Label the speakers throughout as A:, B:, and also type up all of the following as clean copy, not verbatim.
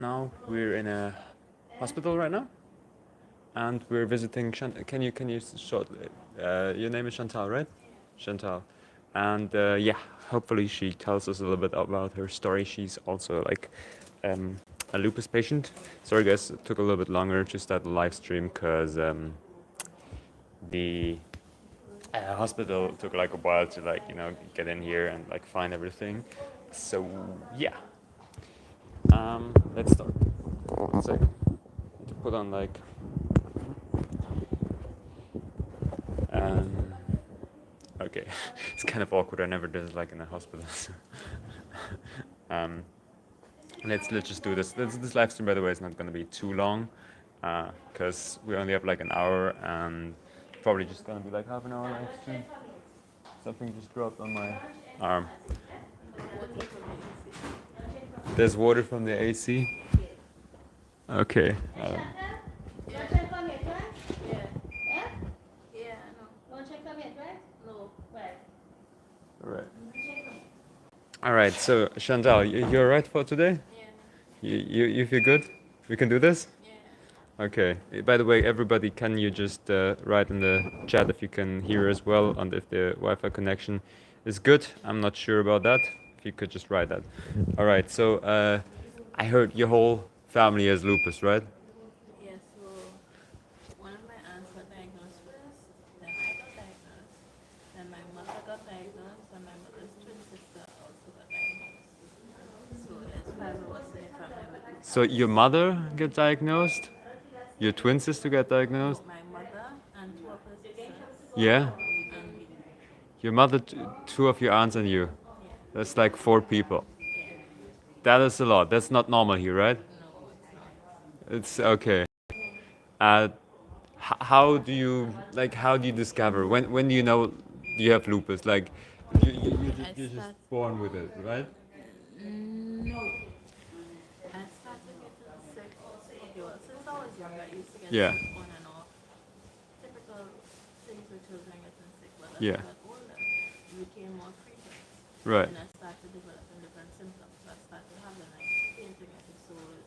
A: Now we're in a hospital right now, and we're visiting. Can you short? Your name is Shantal, right? Shantal, and yeah, hopefully she tells us a little bit about her story. She's also like a lupus patient. Sorry guys, it took a little bit longer to start the live stream because the hospital took like a while to like get in here and like find everything. So yeah, let's start. One sec. To put on like um, okay, it's kind of awkward. I never did it like in a hospital. um, let's just do this. This live stream, by the way, is not going to be too long because we only have like an hour and probably just going to be like half an hour live stream. Something just dropped on my arm. There's water from the AC. Okay. Alright. Alright, so Shantal, you're alright for today? You feel good? We can do this? Okay. By the way, everybody, can you just write in the chat if you can hear as well and if the Wi-Fi connection is good? I'm not sure about that. If you could just write that. Alright, so I heard your whole family has lupus, right?
B: Yeah, so one of my aunts got diagnosed first, then I got diagnosed, then my mother got diagnosed, and my mother's twin sister also got diagnosed. So there's 5 of us in the family with lupus.
A: So your mother get diagnosed? Your twin sister get diagnosed?
B: My mother and 2 of her sisters,
A: Yeah?
B: and me.
A: Your mother, 2 of your aunts and you.
B: Yeah,
A: That's like 4 people.
B: yeah.
A: That is a lot. That's not normal here, right?
B: No, it's not.
A: It's okay. Uh, how do you discover when do you know you have lupus? Like you're just born with it, right?
B: No. I started getting sick. Okay, well, since I was young, I used to get
A: Yeah.
B: sick on and off. Typical things with children getting sick, but as
A: Yeah.
B: I got older, it became more frequent.
A: Right.
B: And I started developing different symptoms. So I started having like fainting episodes.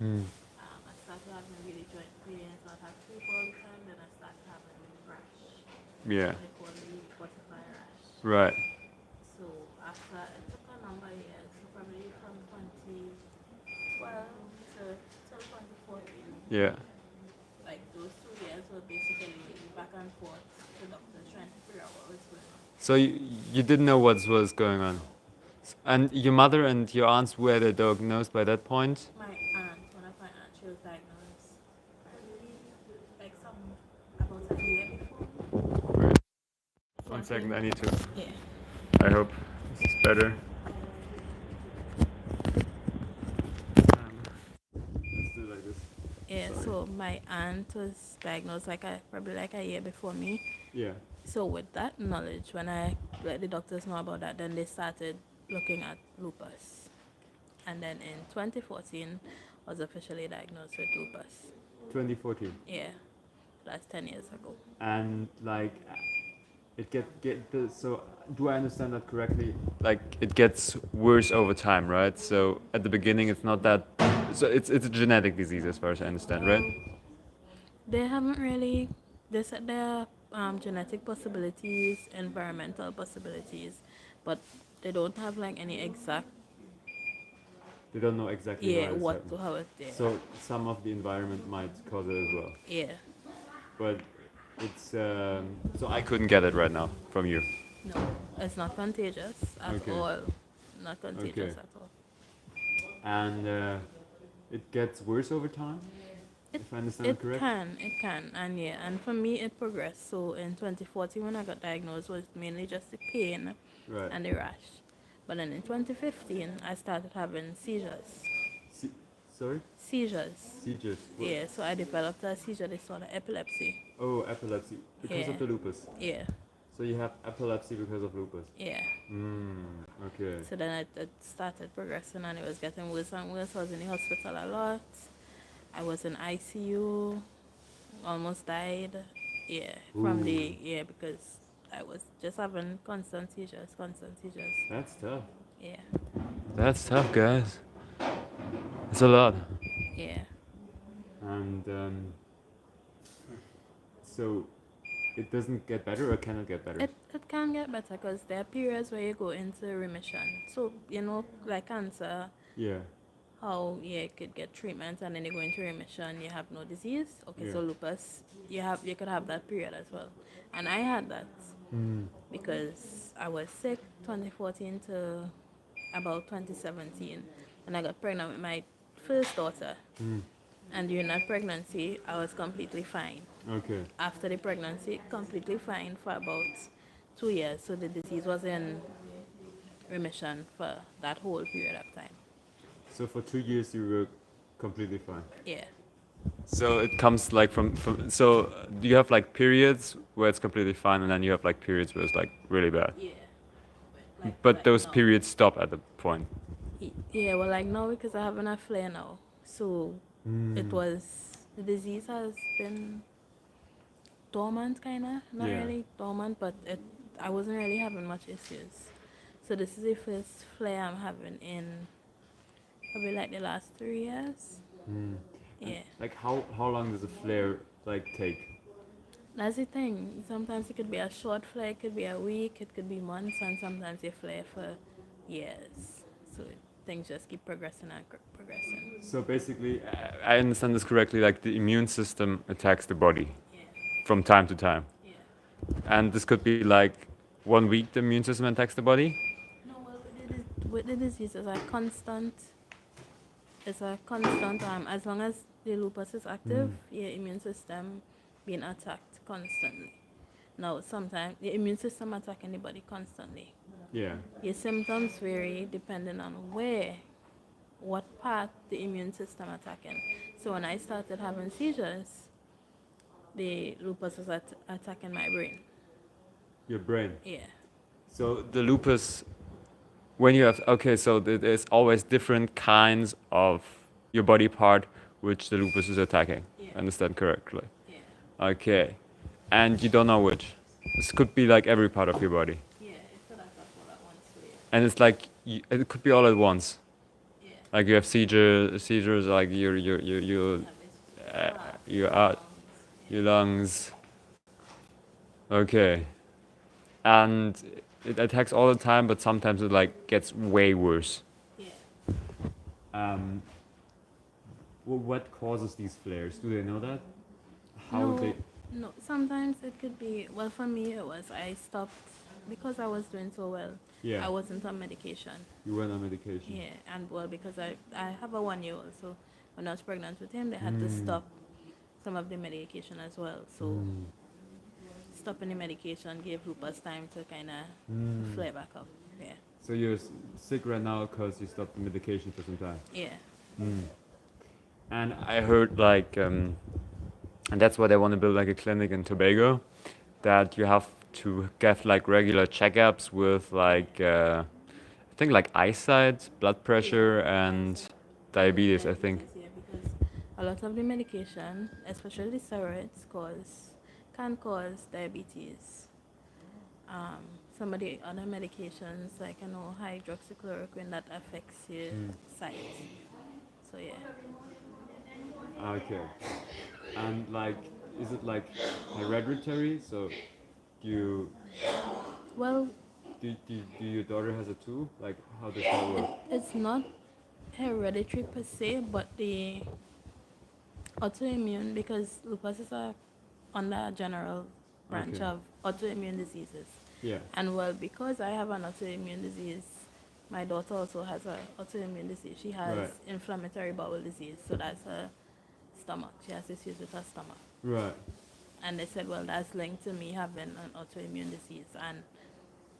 A: Hmm.
B: I started having really joint pains. I'd have fever all the time. Then I started having rash.
A: Yeah.
B: They call it butterfly rash.
A: Right.
B: So after it took a number of years, so probably from 2012 to 2014,
A: Yeah.
B: like those 2 years were basically back and forth to doctors trying to figure out what was going on.
A: So you didn't know what was going on, and your mother and your aunts were they diagnosed by that point?
B: My aunt, one of my aunts, she was diagnosed like about a year before.
A: Right. 1 second, I need to.
B: Yeah.
A: I hope this is better. Let's do it like this.
B: Yeah,
A: Sorry.
B: so my aunt was diagnosed probably like a year before me.
A: Yeah.
B: So with that knowledge, when I let the doctors know about that, then they started looking at lupus. And then in 2014, I was officially diagnosed with lupus.
A: 2014.
B: Yeah, that's 10 years ago.
A: And like it so do I understand that correctly? Like it gets worse over time, right? So at the beginning it's not that, so it's a genetic disease as far as I understand, right?
B: They haven't really, they said there are genetic possibilities, environmental possibilities, but they don't have like any exact,
A: They don't know exactly
B: how it's there.
A: So some of the environment might cause it as well.
B: Yeah,
A: But it's so I couldn't get it right now from you.
B: no, it's not contagious at
A: Okay.
B: all. Not contagious
A: Okay.
B: at all.
A: And it gets worse over time, if I understand
B: It
A: correct.
B: can, and yeah, and for me it progressed. So in 2014 when I got diagnosed was mainly just the pain
A: Right.
B: and the rash. But then in 2015 I started having seizures.
A: Sorry?
B: Seizures.
A: Seizures.
B: Yeah, so I developed a seizure disorder, epilepsy.
A: Oh, epilepsy because
B: Yeah.
A: of the lupus.
B: Yeah,
A: So you have epilepsy because of lupus.
B: yeah.
A: Okay.
B: So then it started progressing and it was getting worse and worse. I was in the hospital a lot. I was in ICU, almost died. Yeah, from the, yeah, because I was just having constant seizures.
A: That's tough.
B: Yeah.
A: That's tough, guys. It's a lot.
B: Yeah.
A: And so it doesn't get better or cannot get better?
B: It can get better because there are periods where you go into remission. So, like cancer,
A: Yeah.
B: how you could get treatment and then you go into remission, you have no disease. Okay,
A: Yeah.
B: so lupus, you could have that period as well. And I had that because I was sick 2014 to about 2017, and I got pregnant with my first daughter. And during that pregnancy, I was completely fine.
A: Okay.
B: After the pregnancy, completely fine for about 2 years. So the disease was in remission for that whole period of time.
A: So for 2 years you were completely fine.
B: Yeah.
A: So it comes like from so do you have like periods where it's completely fine and then you have like periods where it's like really bad?
B: Yeah.
A: But those
B: now.
A: periods stop at the point.
B: Yeah, well, like now because I have enough flare now. So the disease has been dormant, kind of. Not
A: Yeah.
B: really dormant, but I wasn't really having much issues. So this is the first flare I'm having in probably like the last 3 years. Yeah.
A: Like how long does a flare like take?
B: That's the thing. Sometimes it could be a short flare, it could be a week, it could be months, and sometimes they flare for years. So things just keep progressing and progressing.
A: So basically, I understand this correctly, like the immune system attacks the body
B: Yeah.
A: from time to time.
B: Yeah.
A: And this could be like 1 week the immune system attacks the body?
B: No, well, with the disease, it's a constant as long as the lupus is active, your immune system being attacked constantly. Now, sometimes the immune system attacking the body constantly.
A: Yeah.
B: Your symptoms vary depending on what part the immune system attacking. So when I started having seizures, the lupus was attacking my brain.
A: Your brain.
B: Yeah.
A: So the lupus, when you have, okay, so there's always different kinds of your body part which the lupus is attacking.
B: Yeah.
A: Understand correctly?
B: Yeah.
A: Okay. And you don't know which. This could be like every part of your body.
B: Yeah, it's not all at once. So yeah.
A: And it's like, it could be all at once.
B: Yeah.
A: Like you have seizures, like your lungs. Okay. And it attacks all the time, but sometimes it like gets way worse.
B: Yeah.
A: What causes these flares? Do they know that?
B: No, sometimes it could be, well, for me it was I stopped because I was doing so well.
A: Yeah.
B: I wasn't on medication.
A: You went on medication.
B: Yeah, and well, because I have a 1-year-old, so when I was pregnant with him, they had to stop some of the medication as well. So stopping the medication gave lupus time to kind of flare back up. Yeah.
A: So you're sick right now because you stopped the medication for some time.
B: Yeah.
A: And I heard like, and that's why they want to build like a clinic in Tobago, that you have to get like regular checkups with like, I think like eyesight, blood pressure, and diabetes. I think.
B: Yeah, because a lot of the medication, especially steroids, can cause diabetes. Some of the other medications, like hydroxychloroquine, that affects your sight. So yeah.
A: Okay. And like, is it like hereditary? So, you
B: Well,
A: do your daughter has it too? Like, how does that work?
B: it's not hereditary per se, but the autoimmune, because lupus is under a general branch
A: Okay.
B: of autoimmune diseases.
A: Yeah.
B: And well, because I have an autoimmune disease, my daughter also has an autoimmune disease. She has
A: Right.
B: inflammatory bowel disease, so that's her stomach. She has issues with her stomach.
A: Right.
B: And they said, well, that's linked to me having an autoimmune disease. And,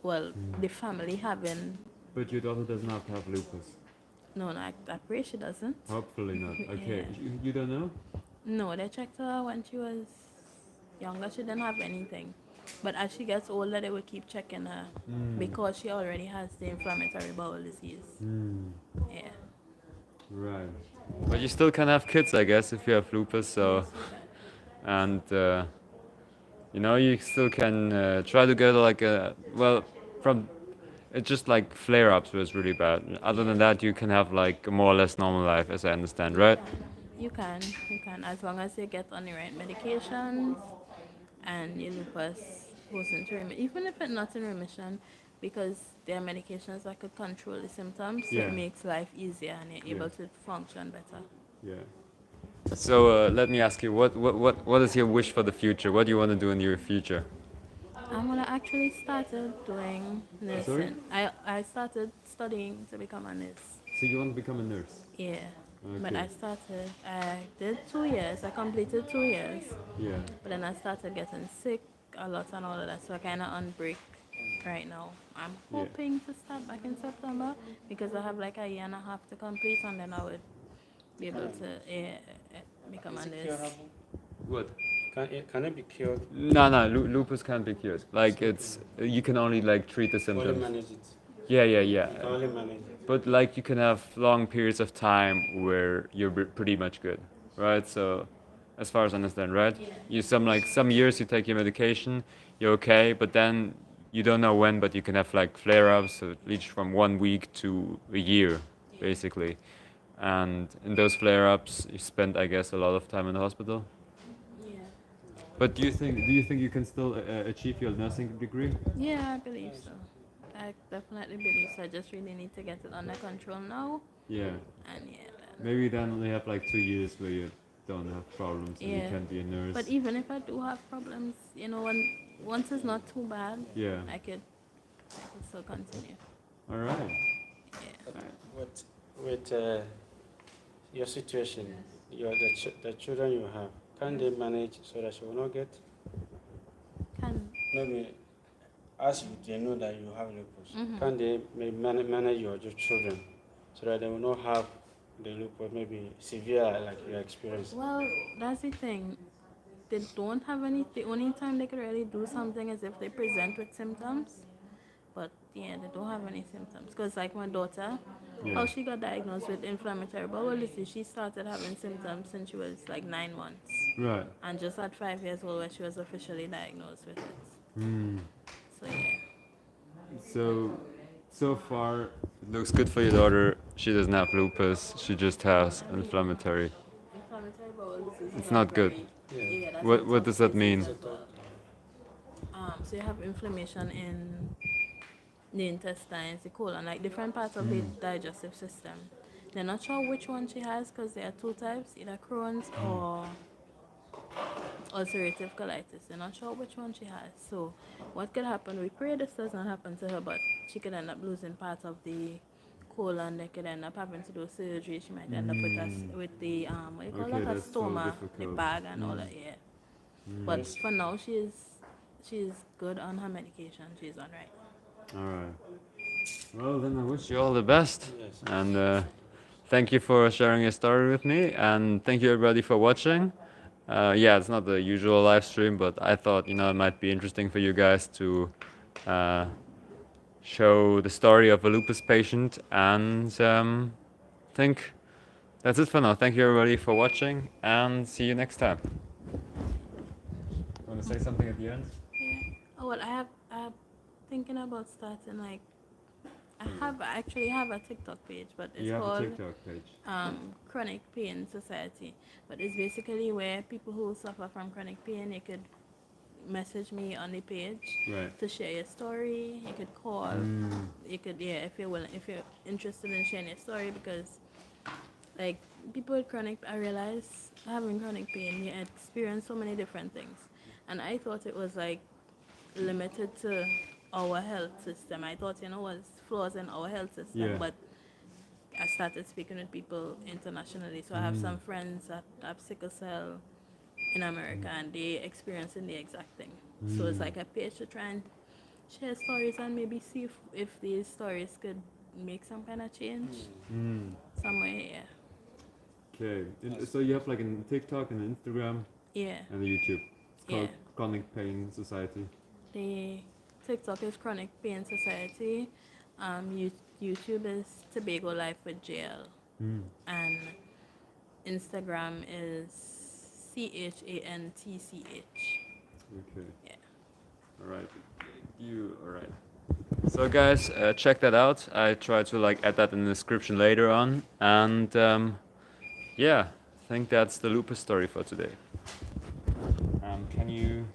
B: well, the family having...
A: But your daughter doesn't have to have lupus.
B: No, I pray she doesn't.
A: Hopefully not. Okay.
B: Yeah.
A: You don't know?
B: No, they checked her when she was younger. She didn't have anything. But as she gets older, they will keep checking her because she already has the inflammatory bowel disease. Yeah.
A: Right. But you still can have kids, I guess, if you have lupus. So, and you still can try to get like a from. It's just like flare-ups was really bad. Other than that, you can have like a more or less normal life, as I understand, right?
B: You can, as long as you get on the right medications and your lupus goes into remission, even if it's not in remission, because there are medications that could control the symptoms, so
A: Yeah.
B: it makes life easier and you're
A: Yeah.
B: able to function better.
A: Yeah. So let me ask you, what is your wish for the future? What do you want to do in your future?
B: I'm gonna actually started doing
A: Sorry?
B: nursing. I started studying to become a nurse.
A: So you want to become a nurse?
B: Yeah. But
A: Okay.
B: I did 2 years, I completed 2 years,
A: Yeah.
B: but then I started getting sick a lot and all of that, so I kind of on break right now. I'm
A: Yeah.
B: hoping to start back in September because I have like a year and a half to complete, and then I would be able to become a nurse.
A: What?
C: Can it be cured?
A: No, lupus can't be cured. Like it's you can only like treat the
C: Only
A: symptoms.
C: manage it.
A: Yeah.
C: You can only manage it.
A: But like you can have long periods of time where you're pretty much good, right? So, as far as I understand, right?
B: Yeah.
A: You some years you take your medication, you're okay, but then you don't know when, but you can have like flare-ups, so it reach from 1 week to a year, basically. And in those flare-ups, you spend, I guess, a lot of time in the hospital.
B: Yeah.
A: But do you think you can still achieve your nursing degree?
B: Yeah, I believe so. I definitely believe so. I just really need to get it under control now.
A: Yeah.
B: And yeah,
A: Maybe then only have like 2 years where you don't have problems and you
B: Yeah.
A: can be a nurse.
B: but even if I do have problems, once it's not too bad,
A: Yeah.
B: I could still continue.
A: All right.
B: Yeah.
C: With your situation, the children you have, can they manage so that you will not get?
B: Can
C: Maybe as they know that you have lupus,
B: Mhm.
C: can they manage your children so that they will not have the lupus maybe severe like you experience?
B: Well, that's the thing. They don't have any. The only time they could really do something is if they present with symptoms. But yeah, they don't have any symptoms. Cause like my daughter,
A: Yeah.
B: how she got diagnosed with inflammatory bowel disease, she started having symptoms since she was like 9 months,
A: Right.
B: and just at 5 years old when she was officially diagnosed with it.
A: Hmm.
B: So yeah.
A: So far, it looks good for your daughter. She doesn't have lupus. She just has inflammatory.
B: Inflammatory bowel disease.
A: It's not good.
B: Yeah, that's
A: What does that mean?
B: So you have inflammation in the intestines, the colon, like different parts of the digestive system. They're not sure which one she has because there are two types, either Crohn's or ulcerative colitis. They're not sure which one she has. So what could happen? We pray this does not happen to her, but she could end up losing part of the colon. They could end up having to do surgery. She might end up with the what do you call
A: Okay,
B: that? A
A: that's so
B: stoma, the
A: difficult.
B: bag and all that. Yeah. But for now, she's good on her medication. She's on right.
A: All right. Well, then I wish you all the best.
C: Yes.
A: And thank you for sharing your story with me. And thank you, everybody, for watching. Yeah, it's not the usual live stream, but I thought, it might be interesting for you guys to show the story of a lupus patient. And think that's it for now. Thank you, everybody, for watching. And see you next time. Want to say something at the end?
B: Yeah. Oh well, I have thinking about starting like I actually have a TikTok page, but it's
A: You have a
B: called
A: TikTok page.
B: Chronic Pain Society. But it's basically where people who suffer from chronic pain, you could message me on the page
A: Right.
B: to share your story. You could call. You could if you're willing, if you're interested in sharing your story, because like people with chronic, I realize having chronic pain, you experience so many different things, and I thought it was like limited to our health system. I thought was flaws in our health system,
A: Yeah.
B: but I started speaking with people internationally. So I have some friends that have sickle cell in America, and they experiencing the exact thing. So it's like a page to try and share stories and maybe see if these stories could make some kind of change somewhere. Yeah.
A: Okay. So you have like a TikTok and an Instagram
B: Yeah.
A: and a YouTube. It's called
B: Yeah.
A: Chronic Pain Society.
B: The TikTok is Chronic Pain Society. YouTube is Tobago Life with JL. And Instagram is CHANTCH.
A: Okay.
B: Yeah.
A: All right. All right. So guys, check that out. I try to like add that in the description later on. And yeah, I think that's the lupus story for today. Can you